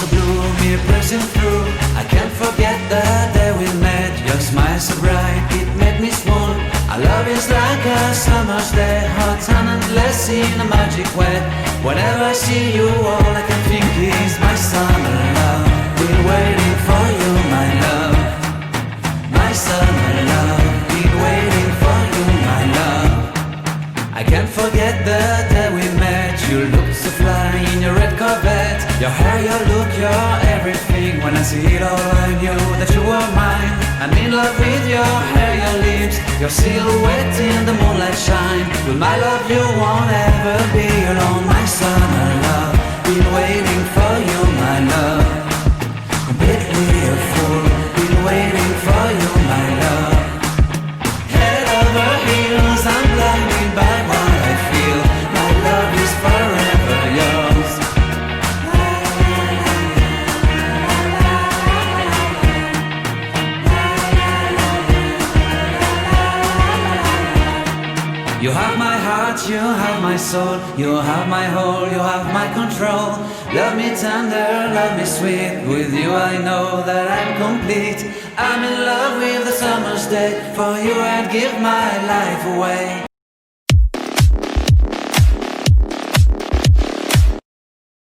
so blue, me pressing through. I can't forget the day we met. Your smile so bright, it made me swoon. Our love is like a summer's day, hot and endless in a magic way. Whenever I see you, all I can think is my summer love. Been waiting for you, my love. My summer love. Been waiting for you, my love. I can't forget the day we met. You looked so fly in your red Corvette. Your hair, your look, your everything. When I see it all, I knew that you were mine. I'm in love with your hair, your lips, your silhouette in the moonlight shine. With my love you won't ever be alone. My summer love, been waiting for you, my love. Completely a fool, been waiting for you, my love. Head over heels, I'm blinded by what I feel. My love is forever yours. You have my heart, you have my soul, you have my whole, you have my control. Love me tender, love me sweet. With you I know that I'm complete. I'm in love with the summer's day. For you I'd give my life away.